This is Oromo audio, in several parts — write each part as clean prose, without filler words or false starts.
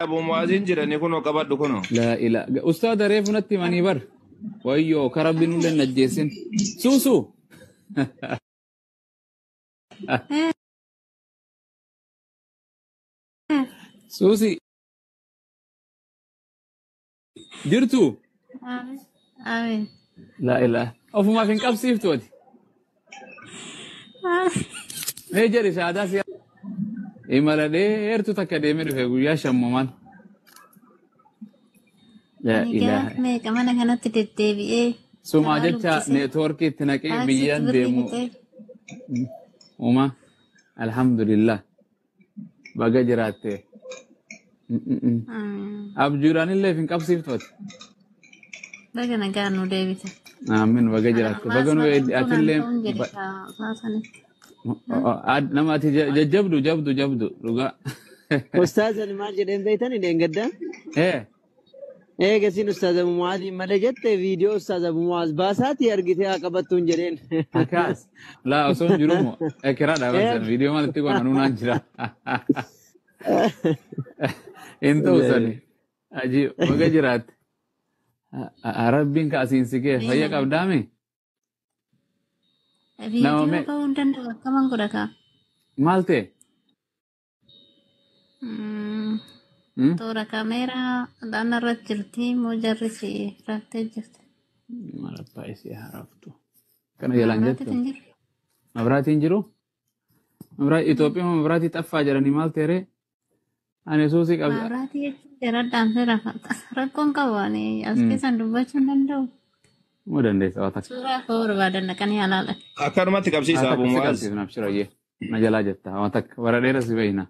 أبو موازين جرا نكونوا قبض كونوا لا إله أستاذ ريف نتي ماني بر ويو كرب نول نجيسين سوسو سوسي جرتو آمين لا إله أوف ما فين كاب سيف تودي نيجري شهادة سيا إمالا دي إرتو تكاديمي في ويا شمومان لا أنا إله جاك مي كمان أنا تدتبي إيه سوما جتا نيتوركي تنكي بيان ديمو وما الحمد لله بقى جراتي أبجوران اللي فين كاب سيف تودي بقى أنا كانوا ديبيتا آمين بقى جراتي بقى نو أتلم nama ati jabdu ruga أستاذ أنا ما جرين بيتني دينجدا قسين أستاذ أبو معاذ ما لجت فيديو أستاذ أبو معاذ باسات يرجعها قبضتون جرين أكاس لا أصلا جرومو أكرا ده بس فيديو ما لتيجوا أنا نانجرا أنت وصلني أجي بقى جرات Arabin ka asin sige fayya qabdame video ka undan kaman ko daka malte tora kamera dana rajirti mujarrisi rakte jirti mala paisi haraftu kana yalan jetto mabrati injiru mabrati Ethiopia mabrati taffa jarani maltere ane susi qabda mabrati jara danse rakon kawani aske sandubachu nandau mudan desa watak sura ko badan kan halala أكثر ما تكبسي أبو موازين nabshira ye najala jetta watak waradera sibaina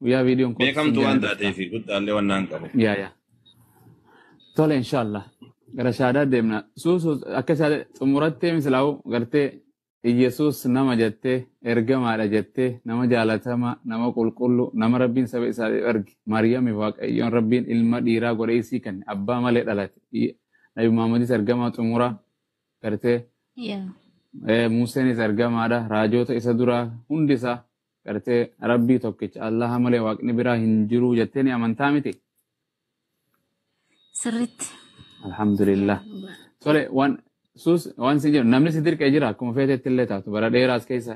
ويا فيديو بيكم توان داتي في قد اللي ونان كبو يا طول إن شاء الله رشادة دمنا سوس أكثر تمرتة مثلاً قرتة يسوس نما جتة إرجع على جتة نما جالتها ما نما كل نما ربين سبي سبي إرج مريم يواق يون ربين إلما ديرا قريسي كان أبا مالك دلت نبي محمد سرجع ما تمرة قرتة موسى نسرجع ما ده راجو تيسدورا هندسا قرتة ربي توكيج الله مالك واق نبرا هنجرو جتة أمانتا متي سرت الحمد لله سوري وان سنجر نمني سدير كأجرا كم فيه تتلة تاتو برا ديراس كيسا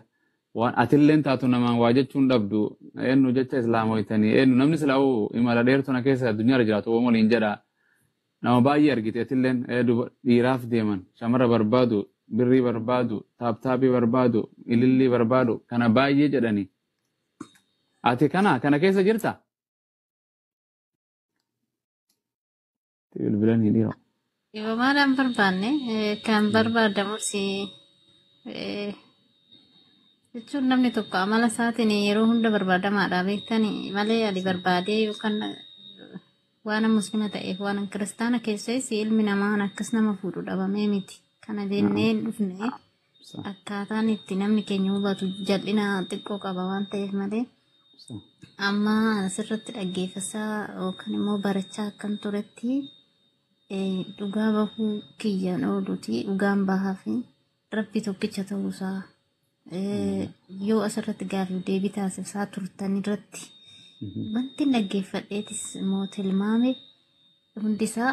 وان أتلين تاتو نمان واجد شون دبدو إنه جت إسلام ويتاني إنه نمني سلاو إما دير تونا كيسا الدنيا رجعت ومول إنجرا نما باير جت أتلين إدو ديراف ديمان شمرة بربادو بري بربادو تابي بربادو إللي بربادو كنا باير جداني أتي كنا كيسا جرتا تقول بلان هديرو Ibu malam berbane, kan berbadamu si, itu namanya tuh malah saat ini ruhunda berbada ada bektani, malah di berbade bukan wana muslim atau wana Kristen kesai si ilmu nama anak kes nama furu daba memiti, karena dene dufne, akkatan itu namanya kenyuba tu jalina tikko kabawan teh malah, amma serat lagi fasa, kan mau baca kan tureti. Dhugaa bahuu kiyyaan ooluuti dhugaan bahaa fi rabbi tokkicha ta'uusaa yoo asirratti gaaffii deebii taasisaa turtan irratti wanti dhaggeeffadheetis immoo tilmaame hundisaa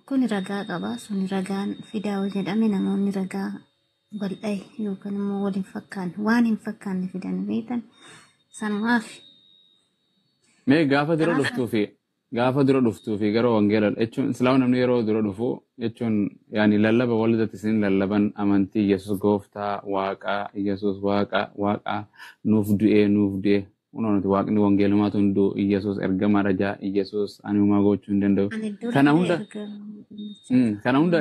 kun ragaa qaba suni ragaan fidaa jedhame namoonni ragaa bal'ee yookaan immoo waliin fakkaan waan hin fakkaanne fidan beektan sanumaaf. Mee gaafa dura dhuftuu fi garuu wangeela jechuun islaam namni yeroo dura dhufu jechuun yaani lallaba walidatti isin lallaban amantii Yesuus gooftaa waaqaa Yesuus waaqaa nuuf du'ee unoonoti waaqni wangeelumaatu hunduu Yesuus ergamaa rajaa Yesuus anumaa gochuu hin danda'u kana hunda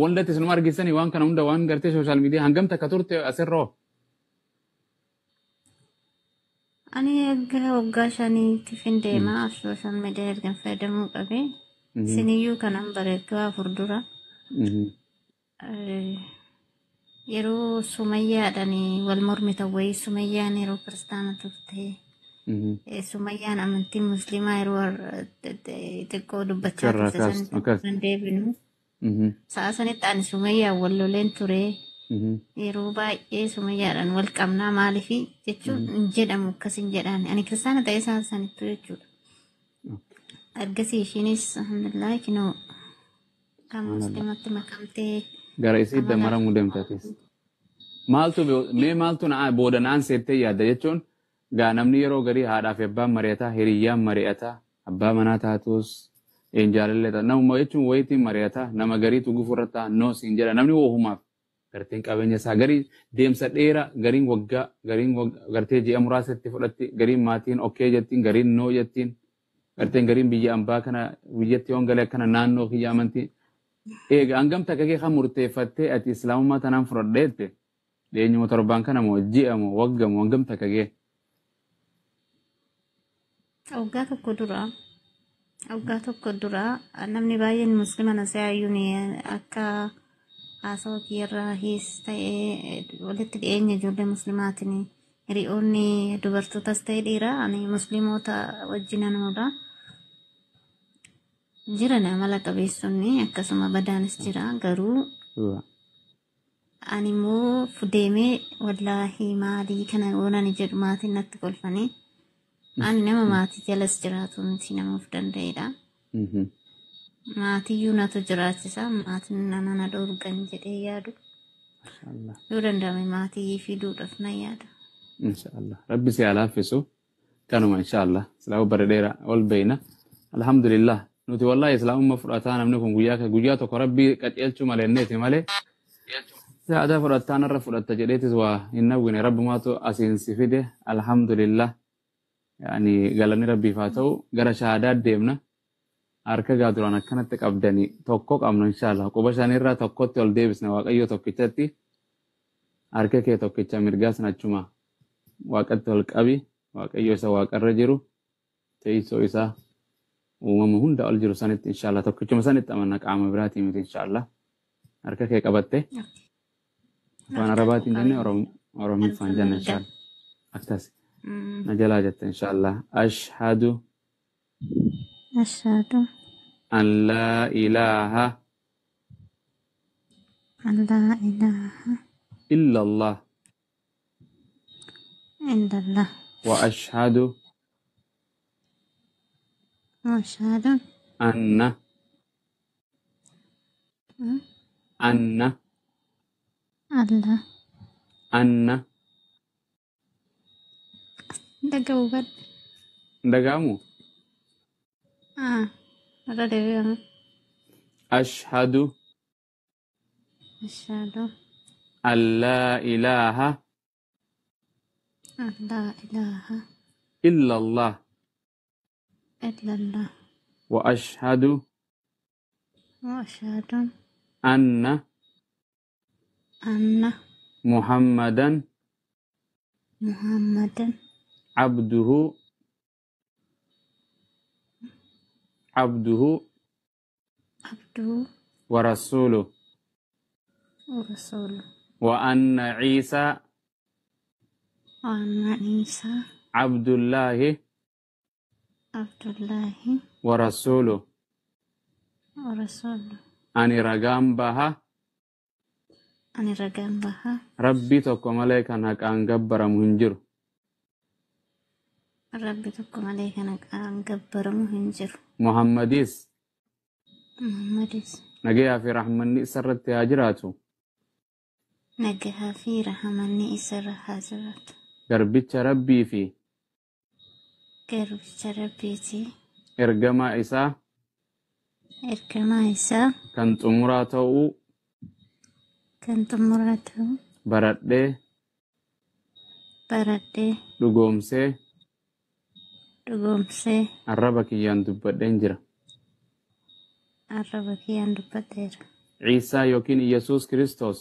walidatti isinuma argisanii waan kana hunda waan gartee sooshaal miidiyaa hangam takka turte asirroo. Ani waggaa shaniitti findeema social media ergan fayyadamuu qabe. Siniyyuu kanan bareedduu afur dura. Yeroo sumayyaadhaan wal mormita wayii sumayyaan yeroo kiristaana turte. Sumayyaan amantii musliimaa yeroo xiqqoo dubbachaa turte san deebinu. Sa'a sanitti ani sumayyaan wal loleen ture. Yeroo baay'ee sumayyaadhaan wal qabnaa maaliif jechuun hin jedhamu akkas hin jedhaan ani kiristaana ta'ee isaan sanittu jechuudha. ergasii ishiinis alhamdulillah kinoo kan muslimatti makamtee gara isii amala dammaramuu deemtatis. Maaltu na booda naan seettee yaadda jechuun gaa namni yeroo garii haadhaaf abbaan mari'ataa hiriyyaan mari'ataa abbaa manaa taatus jaalallee ta'a namuma jechuun wayitiin mari'ataa nama gariitu gufurratti noo siin jedha namni woohumaaf garteen qabeenya isaa garii deemsa dheeraa gariin waggaa gartee ji'a muraasatti fudhatti gariin maatiin okkee jettiin gariin noo jettiin garteen gariin biyya ambaa kana biyyatti yoon galee akkana naannoo kiyya amantii eega hangam takka kee kan murteeffattee ati islaamummaa tanaan fudhadheette dheenyuma torbaan kana moo ji'a moo wagga moo hangam takka kee waggaa tokko dura namni baay'een muslima nasaayyuun akka haasawaa kiyyarraa hiis ta'ee walitti dhiyeenya ijoollee muslimaatiin hiriyoonni dubartootas ta'ee dhiiraa ani musliimoota wajjinan oolaa jiran amala qabeessonni akkasuma badaanis jira garuu ani immoo fudeemee wallaahi maalii kana oonani jedhu maatiin natti kolfanii ani nama maatii jalas jiraatu miti nama of danda'edha. Maatiyyuu natu jiraachisa maatiin nana dhoorgan jedhee yaadu yoo danda'ame maatii fiduudhaaf na yaada. Inshaallah rabbi si alaaffisu kanuma inshaallah silaa bara dheeraa ol beeyna alhamdulillah nuti wallahi islaamummaa fudhataa namni kun guyyaa tokko rabbii qaceelchuu maleenneeti malee saada fudhataan irra fudhatta jedheetis waa hin nawwine rabbumaatu asiin si fide alhamdulillah yani galanni rabbiif haa ta'u gara shahaadaa deemna harka gaa duraan akkanatti qabdanii tokko qabnu inshaallah quba shanirraa tokkotti ol deebisna waaqayyo tokkichatti harka kee tokkicha mirgaas nachuma waaqatti ol qabi waaqayyo isa waaqarra jiru teessoo isaa uumama hunda ol jiru sanitti inshaallah tokkichuma sanitti amanna qaama biraatii miti inshaallah harka kee qabatte afaan arabaatiin jenne oromiffaan jenna inshaallah akkas na jalaa jette inshaallah ashhadu an laa ilaaha illa allah wa ashhadu anna dagamu ashhadu an laa ilaaha illa allah wa ashhadu anna muhammadan abduhu wa rasuluh wa anna Isa abdullahi wa rasuluh ani ragaan baha rabbi tokko malee kan haqaan gabbaramu hin jiru muhammadis nagayaa fi rahmanni isarratti haa jiraatu garbicha rabbii fi ergamaa isaa kan xumuraa ta'uu baradhee dhugoomsee arraba kiyyaan dubbadheen jira Ciisaa yookiin Iyesuus Kiristoos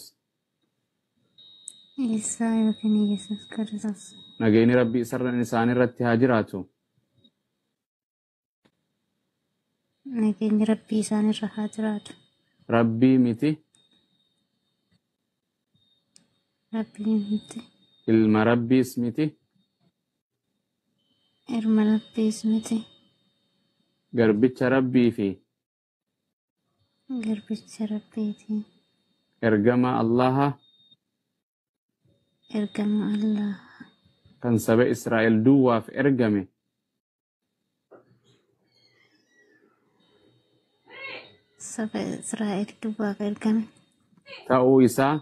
nageenyi rabbii isaan irratti haa jiraatu rabbii miti ilma rabbiis miti garbicha rabbii fi ergama Allaha kan saba Israa'el duwwaaf ergame saba Israa'el duwwaa ergame. ta'uu isaa